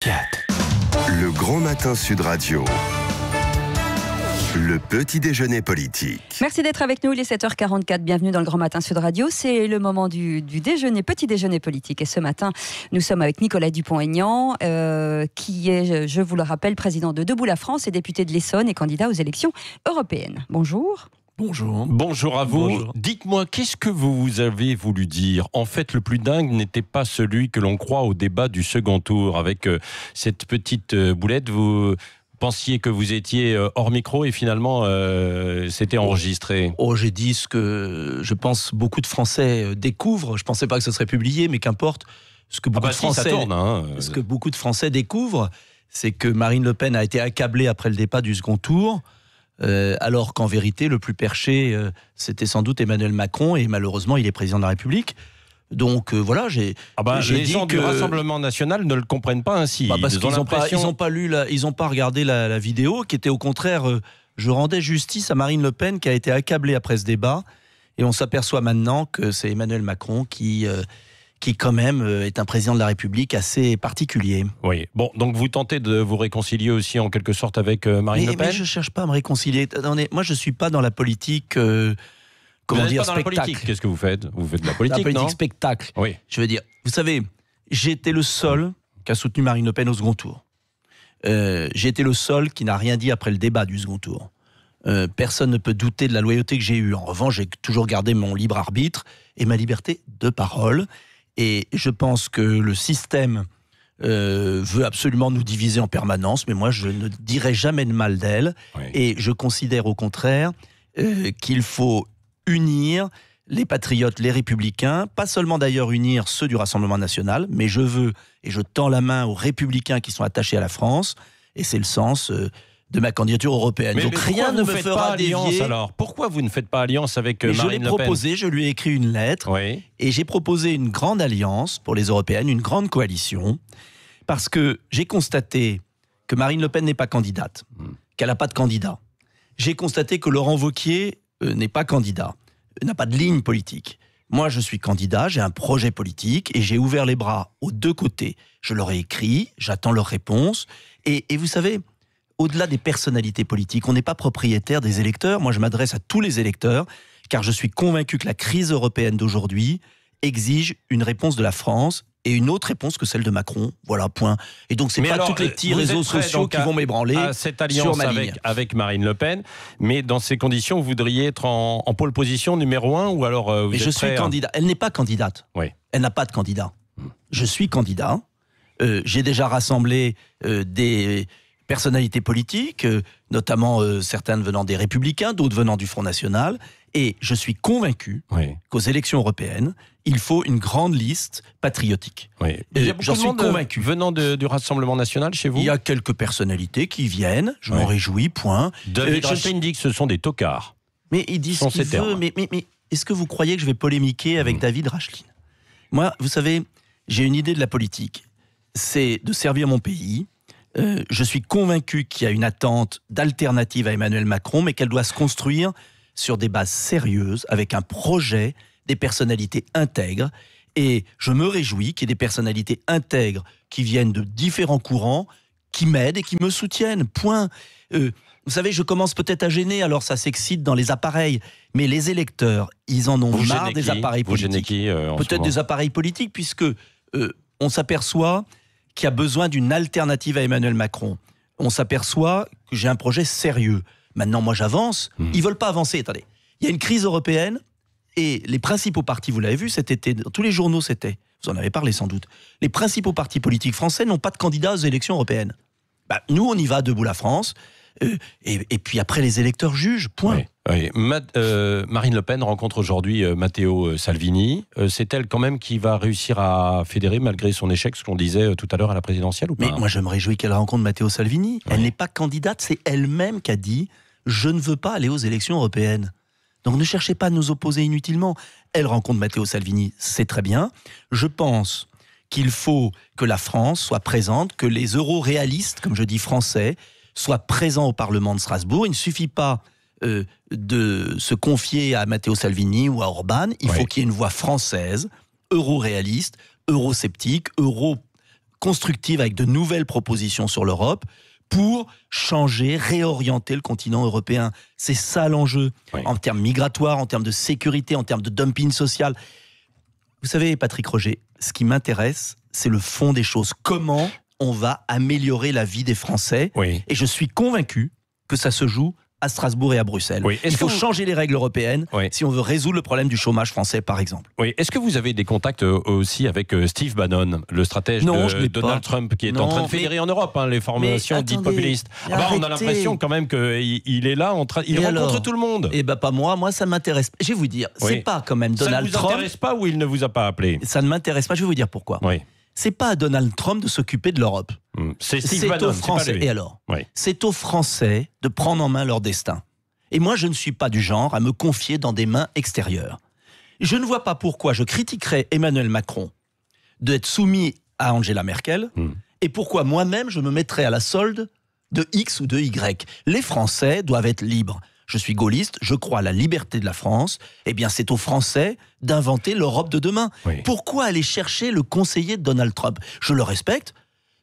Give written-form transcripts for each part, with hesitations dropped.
44. Le Grand Matin Sud Radio. Le petit déjeuner politique. Merci d'être avec nous, il est 7h44, bienvenue dans le Grand Matin Sud Radio. C'est le moment du déjeuner, petit déjeuner politique. Et ce matin, nous sommes avec Nicolas Dupont-Aignan, qui est, je vous le rappelle, président de Debout la France et député de l'Essonne et candidat aux élections européennes. Bonjour. Bonjour. Bonjour à vous. Bonjour. Dites-moi, qu'est-ce que vous avez voulu dire ? En fait, le plus dingue n'était pas celui que l'on croit au débat du second tour. Avec cette petite boulette, vous pensiez que vous étiez hors micro et finalement, c'était enregistré. Oh, j'ai dit ce que je pense beaucoup de Français découvrent. Je ne pensais pas que ce serait publié, mais qu'importe. Ce que beaucoup, ce que beaucoup de Français découvrent, c'est que Marine Le Pen a été accablée après le départ du second tour. Alors qu'en vérité, le plus perché, c'était sans doute Emmanuel Macron, et malheureusement, il est président de la République. Donc voilà, j'ai les dit gens que du Rassemblement National ne le comprennent pas ainsi. Parce qu'ils n'ont pas regardé la vidéo, qui était au contraire, je rendais justice à Marine Le Pen, qui a été accablée après ce débat, et on s'aperçoit maintenant que c'est Emmanuel Macron qui quand même est un président de la République assez particulier. Oui, bon, donc vous tentez de vous réconcilier aussi en quelque sorte avec Marine Le Pen. Mais je ne cherche pas à me réconcilier. Attendez, moi je ne suis pas dans la politique, spectacle. Qu'est-ce que vous faites ? Vous faites de la politique, la politique non ? spectacle. Oui. Je veux dire, vous savez, j'ai été le seul qui a soutenu Marine Le Pen au second tour. J'ai été le seul qui n'a rien dit après le débat du second tour. Personne ne peut douter de la loyauté que j'ai eue. En revanche, j'ai toujours gardé mon libre arbitre et ma liberté de parole. Et je pense que le système veut absolument nous diviser en permanence, mais moi je ne dirai jamais de mal d'elle. Oui. Et je considère au contraire qu'il faut unir les patriotes, les républicains, pas seulement d'ailleurs unir ceux du Rassemblement national, mais je veux et je tends la main aux républicains qui sont attachés à la France, et c'est le sens de ma candidature européenne. Donc rien ne me fera dévier. Alors pourquoi vous ne faites pas alliance avec Marine Le Pen ? Je l'ai proposé, je lui ai écrit une lettre, oui. Et j'ai proposé une grande alliance pour les européennes, une grande coalition, parce que j'ai constaté que Marine Le Pen n'est pas candidate, qu'elle n'a pas de candidat. J'ai constaté que Laurent Wauquiez n'est pas candidat, n'a pas de ligne politique. Moi, je suis candidat, j'ai un projet politique et j'ai ouvert les bras aux deux côtés. Je leur ai écrit, j'attends leur réponse. Et vous savez, au-delà des personnalités politiques, on n'est pas propriétaire des électeurs. Moi, je m'adresse à tous les électeurs, car je suis convaincu que la crise européenne d'aujourd'hui exige une réponse de la France et une autre réponse que celle de Macron. Voilà, point. Et donc, c'est pas tous les petits réseaux sociaux qui vont m'ébranler à cette alliance avec Marine Le Pen. Mais dans ces conditions, vous voudriez être en pole position numéro 1 ou alors vous Mais êtes je suis candidat. Elle n'est pas candidate. Oui. Elle n'a pas de candidat. Je suis candidat. J'ai déjà rassemblé des personnalités politiques, notamment certaines venant des Républicains, d'autres venant du Front National, et je suis convaincu qu'aux élections européennes, il faut une grande liste patriotique. Oui. J'en suis convaincu. Venant du Rassemblement National chez vous ? Il y a quelques personnalités qui viennent, je m'en réjouis, point. David Rachlin dit que ce sont des tocards. Mais il dit ce qu'il veut, mais est-ce que vous croyez que je vais polémiquer avec David Rachlin ? Moi, vous savez, j'ai une idée de la politique, c'est de servir mon pays. Je suis convaincu qu'il y a une attente d'alternative à Emmanuel Macron, mais qu'elle doit se construire sur des bases sérieuses, avec un projet, des personnalités intègres. Et je me réjouis qu'il y ait des personnalités intègres qui viennent de différents courants, qui m'aident et qui me soutiennent. Point. Vous savez, je commence peut-être à gêner, alors ça s'excite dans les appareils. Mais les électeurs, ils en ont marre des appareils politiques. Peut-être des appareils politiques, puisque on s'aperçoit qui a besoin d'une alternative à Emmanuel Macron. On s'aperçoit que j'ai un projet sérieux. Maintenant, moi, j'avance. Ils ne veulent pas avancer. Attendez, il y a une crise européenne et les principaux partis, vous l'avez vu cet été, dans tous les journaux, vous en avez parlé sans doute, les principaux partis politiques français n'ont pas de candidats aux élections européennes. Nous, on y va, Debout la France. Et puis après, les électeurs jugent, point. Oui. Marine Le Pen rencontre aujourd'hui Matteo Salvini. C'est elle quand même qui va réussir à fédérer malgré son échec, ce qu'on disait tout à l'heure à la présidentielle ou pas ? Mais moi, je me réjouis qu'elle rencontre Matteo Salvini. Elle n'est pas candidate, c'est elle-même qui a dit « Je ne veux pas aller aux élections européennes ». Donc ne cherchez pas à nous opposer inutilement. Elle rencontre Matteo Salvini, c'est très bien. Je pense qu'il faut que la France soit présente, que les euro-réalistes, comme je dis français, soient présents au Parlement de Strasbourg. Il ne suffit pas de se confier à Matteo Salvini ou à Orban. Il faut qu'il y ait une voix française, euro-réaliste, euro-sceptique, constructive avec de nouvelles propositions sur l'Europe pour changer, réorienter le continent européen. C'est ça l'enjeu, en termes migratoires, en termes de sécurité, en termes de dumping social. Vous savez, Patrick Roger, ce qui m'intéresse, c'est le fond des choses. Comment on va améliorer la vie des Français. Et je suis convaincu que ça se joue à Strasbourg et à Bruxelles. Il faut changer les règles européennes si on veut résoudre le problème du chômage français, par exemple. Est-ce que vous avez des contacts aussi avec Steve Bannon, le stratège de Donald Trump, qui est en train de fédérer en Europe les formations dites populistes? On a l'impression quand même qu'il est là, il rencontre tout le monde. Eh bien, pas moi. Moi, ça m'intéresse. Je vais vous dire, c'est pas quand même Donald Trump. Ça ne vous intéresse pas ou il ne vous a pas appelé? Ça ne m'intéresse pas. Je vais vous dire pourquoi. C'est pas à Donald Trump de s'occuper de l'Europe. C'est Steve Bannon, aux Français. Et alors, c'est aux Français de prendre en main leur destin. Et moi, je ne suis pas du genre à me confier dans des mains extérieures. Je ne vois pas pourquoi je critiquerais Emmanuel Macron d'être soumis à Angela Merkel et pourquoi moi-même je me mettrais à la solde de X ou de Y. Les Français doivent être libres. Je suis gaulliste, je crois à la liberté de la France. Eh bien, c'est aux Français d'inventer l'Europe de demain. Pourquoi aller chercher le conseiller de Donald Trump? Je le respecte.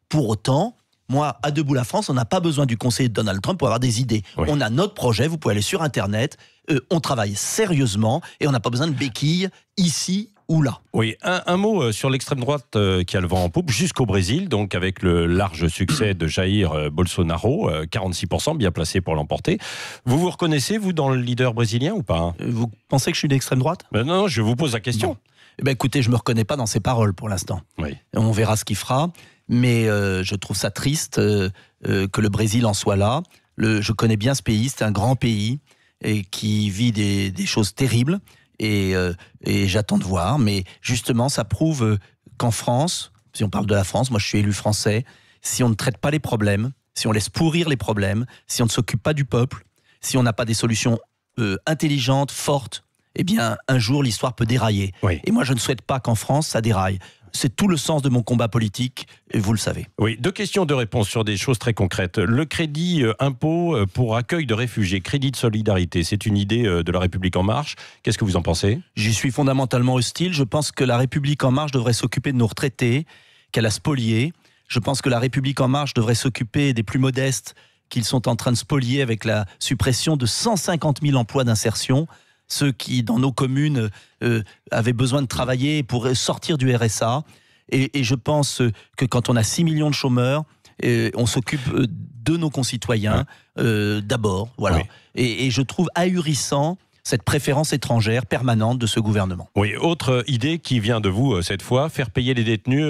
Pour autant, moi, à Debout la France, on n'a pas besoin du conseiller de Donald Trump pour avoir des idées. On a notre projet, vous pouvez aller sur Internet. On travaille sérieusement et on n'a pas besoin de béquilles ici ou là. Un mot sur l'extrême droite qui a le vent en poupe jusqu'au Brésil, donc avec le large succès de Jair Bolsonaro, 46%, bien placé pour l'emporter. Vous vous reconnaissez, vous, dans le leader brésilien ou pas? Vous pensez que je suis d'extrême droite? Non, je vous pose la question. Écoutez, je ne me reconnais pas dans ses paroles pour l'instant. On verra ce qu'il fera, mais je trouve ça triste que le Brésil en soit là. Je connais bien ce pays, c'est un grand pays et qui vit des choses terribles. Et j'attends de voir, mais justement, ça prouve qu'en France, si on parle de la France, moi je suis élu français, si on ne traite pas les problèmes, si on laisse pourrir les problèmes, si on ne s'occupe pas du peuple, si on n'a pas des solutions intelligentes, fortes, eh bien, un jour, l'histoire peut dérailler. Et moi, je ne souhaite pas qu'en France, ça déraille. C'est tout le sens de mon combat politique, et vous le savez. 2 questions, 2 réponses sur des choses très concrètes. Le crédit impôt pour accueil de réfugiés, crédit de solidarité, c'est une idée de La République En Marche. Qu'est-ce que vous en pensez? J'y suis fondamentalement hostile. Je pense que La République En Marche devrait s'occuper de nos retraités, qu'elle a spoliés. Je pense que La République En Marche devrait s'occuper des plus modestes, qu'ils sont en train de spolier avec la suppression de 150 000 emplois d'insertion. Ceux qui, dans nos communes, avaient besoin de travailler pour sortir du RSA. Et je pense que quand on a 6 millions de chômeurs, on s'occupe de nos concitoyens d'abord. Voilà. Et je trouve ahurissant cette préférence étrangère permanente de ce gouvernement. Autre idée qui vient de vous cette fois, faire payer les détenus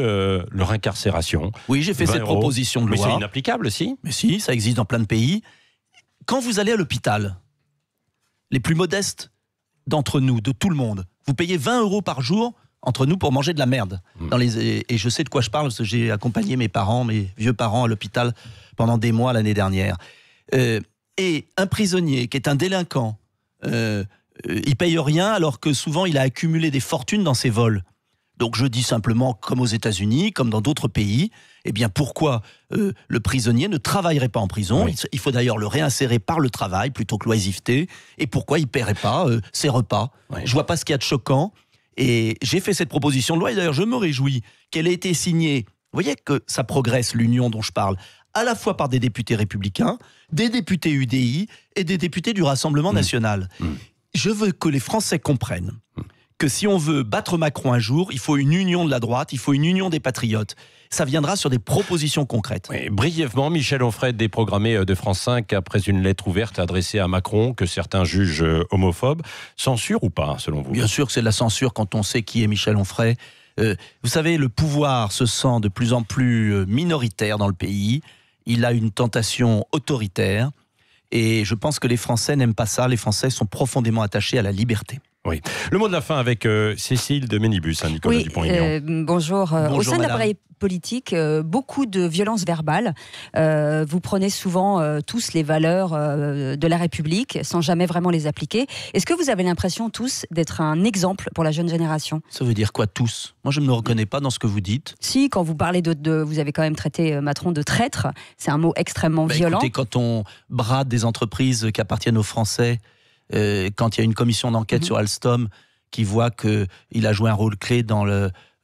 leur incarcération. J'ai fait cette proposition de loi. Mais c'est inapplicable, si? Mais si, ça existe dans plein de pays. Quand vous allez à l'hôpital, les plus modestes d'entre nous, de tout le monde, vous payez 20 € par jour entre nous pour manger de la merde. Et je sais de quoi je parle parce que j'ai accompagné mes vieux parents à l'hôpital pendant des mois l'année dernière. Et un prisonnier qui est un délinquant, il paye rien alors que souvent il a accumulé des fortunes dans ses vols. Donc je dis simplement, comme aux États-Unis, comme dans d'autres pays, eh bien pourquoi le prisonnier ne travaillerait pas en prison? Il faut d'ailleurs le réinsérer par le travail plutôt que l'oisiveté. Et pourquoi il ne paierait pas ses repas? Je ne vois pas ce qu'il y a de choquant. Et j'ai fait cette proposition de loi et d'ailleurs je me réjouis qu'elle ait été signée. Vous voyez que ça progresse, l'union dont je parle, à la fois par des députés républicains, des députés UDI et des députés du Rassemblement national. Je veux que les Français comprennent que si on veut battre Macron un jour, il faut une union de la droite, il faut une union des patriotes. Ça viendra sur des propositions concrètes. Brièvement, Michel Onfray, déprogrammé de France 5 après une lettre ouverte adressée à Macron que certains jugent homophobe. Censure ou pas, selon vous? Bien sûr que c'est de la censure quand on sait qui est Michel Onfray. Vous savez, le pouvoir se sent de plus en plus minoritaire dans le pays. Il a une tentation autoritaire. Et je pense que les Français n'aiment pas ça. Les Français sont profondément attachés à la liberté. Le mot de la fin avec Cécile de Ménibus, Nicolas Dupont-Aignan. Bonjour. Au sein de l'appareil politique, beaucoup de violences verbales. Vous prenez souvent tous les valeurs de la République sans jamais vraiment les appliquer. Est-ce que vous avez l'impression tous d'être un exemple pour la jeune génération? Ça veut dire quoi, tous? Moi, je ne me reconnais pas dans ce que vous dites. Si, quand vous parlez vous avez quand même traité Macron de traître. C'est un mot extrêmement violent. Écoutez, quand on brade des entreprises qui appartiennent aux Français, quand il y a une commission d'enquête sur Alstom qui voit qu'il a joué un rôle clé dans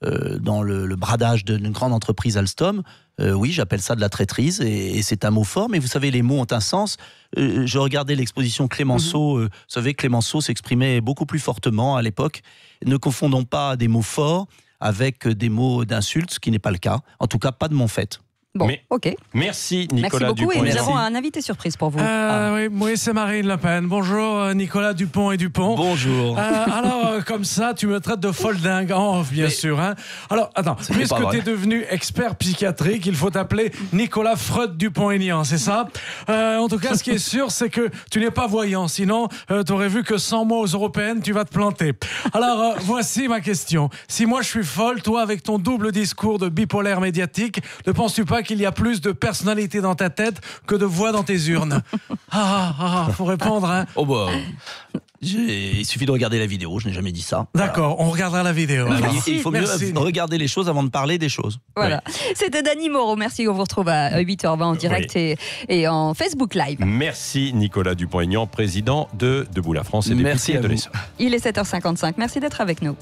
dans le bradage d'une grande entreprise Alstom, oui, j'appelle ça de la traîtrise et c'est un mot fort, mais vous savez, les mots ont un sens. Je regardais l'exposition Clémenceau, vous savez, Clémenceau s'exprimait beaucoup plus fortement à l'époque. Ne confondons pas des mots forts avec des mots d'insulte, ce qui n'est pas le cas. En tout cas, pas de mon fait. Bon, ok. Merci Nicolas Dupont. Dupont. Et nous avons un invité surprise pour vous. Oui, c'est Marine Le Pen. Bonjour Nicolas Dupont et Dupont. Bonjour. Alors, comme ça, tu me traites de folle dingue, bien sûr. Hein. Alors, attends, puisque tu es devenu expert psychiatrique, il faut t'appeler Nicolas Freud Dupont-Aignan, c'est ça? En tout cas, ce qui est sûr, c'est que tu n'es pas voyant. Sinon, tu aurais vu que 100 mois aux européennes, tu vas te planter. Alors, voici ma question. Si moi je suis folle, toi, avec ton double discours de bipolaire médiatique, ne penses-tu pas qu'il y a plus de personnalité dans ta tête que de voix dans tes urnes? Faut répondre, hein. Oh bah, il suffit de regarder la vidéo, je n'ai jamais dit ça. D'accord, on regardera la vidéo. Il faut mieux regarder les choses avant de parler des choses. Voilà. Oui. C'était Dany Moreau. Merci, on vous retrouve à 8h20 en direct et en Facebook Live. Merci Nicolas Dupont-Aignan, président de Debout la France et député de l'Essonne. Il est 7h55. Merci d'être avec nous.